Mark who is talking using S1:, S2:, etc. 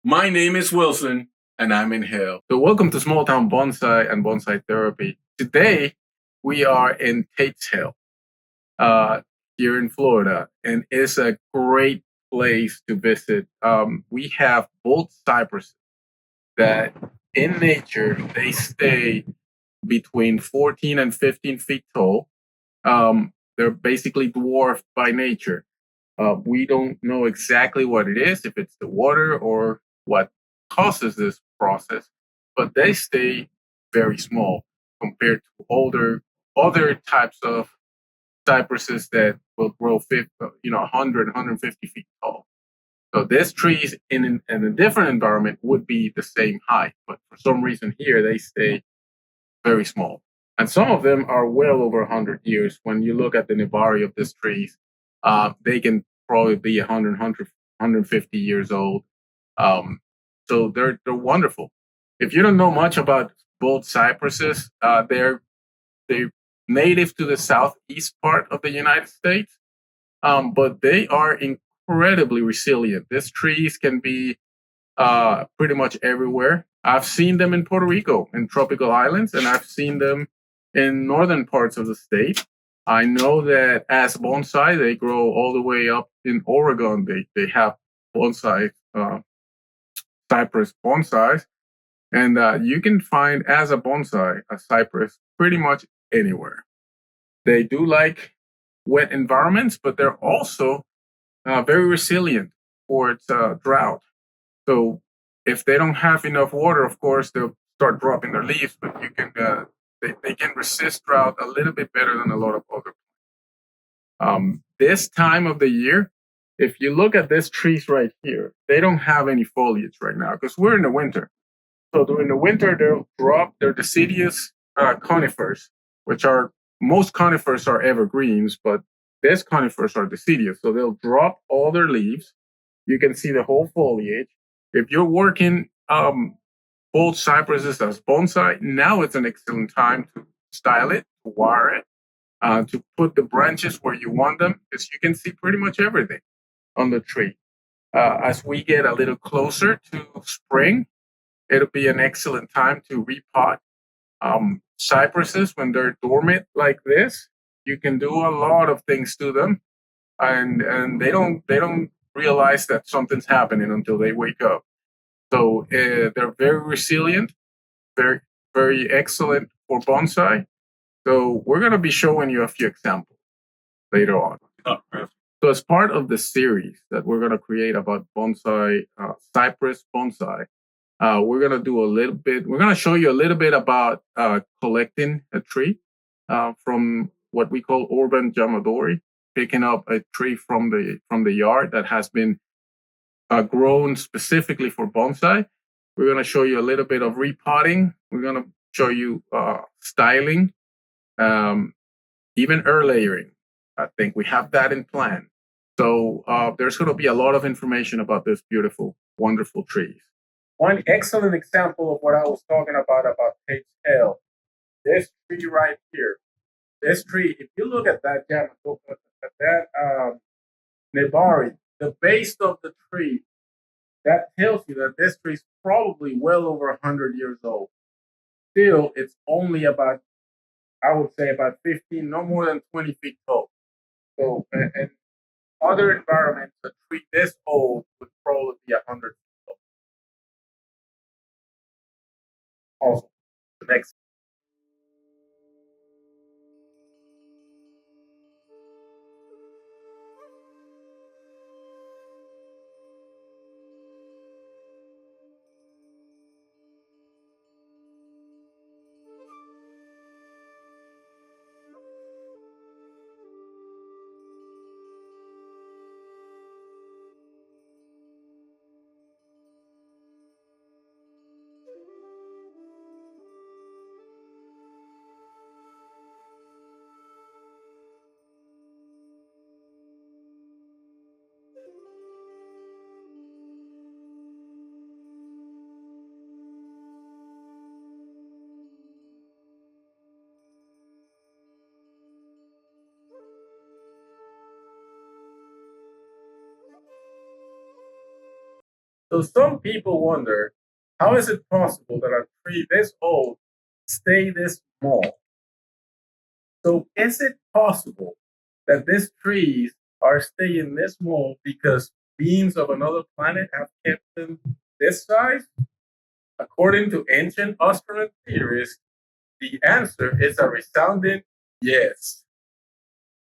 S1: My name is Wilson, and I'm in Hill. So, welcome to Small Town Bonsai and Bonsai Therapy. Today, we are in Tate's Hill, uh, here in Florida, and it's a great place to visit. We have both cypresses that, in nature, they stay between 14 and 15 feet tall. They're basically dwarfed by nature. We don't know exactly what it is, if it's the water or what causes this process, but they stay very small compared to other types of cypresses that will grow 100, 150 feet tall. So this trees in a different environment would be the same height, but for some reason here they stay very small. And some of them are well over 100 years. When you look at the nebari of these trees, they can probably be 150 years old. So they're wonderful. If you don't know much about both cypresses, they're native to the southeast part of the United States, but they are incredibly resilient. These trees can be pretty much everywhere. I've seen them in Puerto Rico, in tropical islands, and I've seen them in northern parts of the state. I know that as bonsai, they grow all the way up in Oregon. They have bonsai, cypress bonsais, and you can find as a bonsai a cypress pretty much anywhere. They do like wet environments, but they're also very resilient towards drought. So if they don't have enough water, of course, they'll start dropping their leaves, but they can resist drought a little bit better than a lot of other. This time of the year, if you look at these trees right here, they don't have any foliage right now because we're in the winter. So during the winter, they'll drop their deciduous conifers, which are most conifers are evergreens, but these conifers are deciduous. So they'll drop all their leaves. You can see the whole foliage. If you're working both cypresses as bonsai, now it's an excellent time to style it, to wire it, to put the branches where you want them, because you can see pretty much everything on the tree. As we get a little closer to spring, it'll be an excellent time to repot. Cypresses, when they're dormant like this, you can do a lot of things to them, and they don't realize that something's happening until they wake up. So they're very resilient, very very excellent for bonsai. So we're going to be showing you a few examples later on. So as part of the series that we're going to create about bonsai, cypress bonsai, we're going to do a little bit. We're going to show you a little bit about collecting a tree from what we call urban yamadori, picking up a tree from the yard that has been grown specifically for bonsai. We're going to show you a little bit of repotting. We're going to show you styling, even earth layering. I think we have that in plan. So there's going to be a lot of information about this beautiful, wonderful trees. One excellent example of what I was talking about Tate's Hill, this tree right here. This tree, if you look at that nebari, the base of the tree, that tells you that this tree is probably well over 100 years old. Still, it's only about, I would say, about 15, no more than 20 feet tall. So, in other environments, a tree this old would probably be 100 feet tall. Also, the next. So some people wonder, how is it possible that a tree this old stay this small? So is it possible that these trees are staying this small because beings of another planet have kept them this size? According to ancient astronaut theorists, the answer is a resounding yes.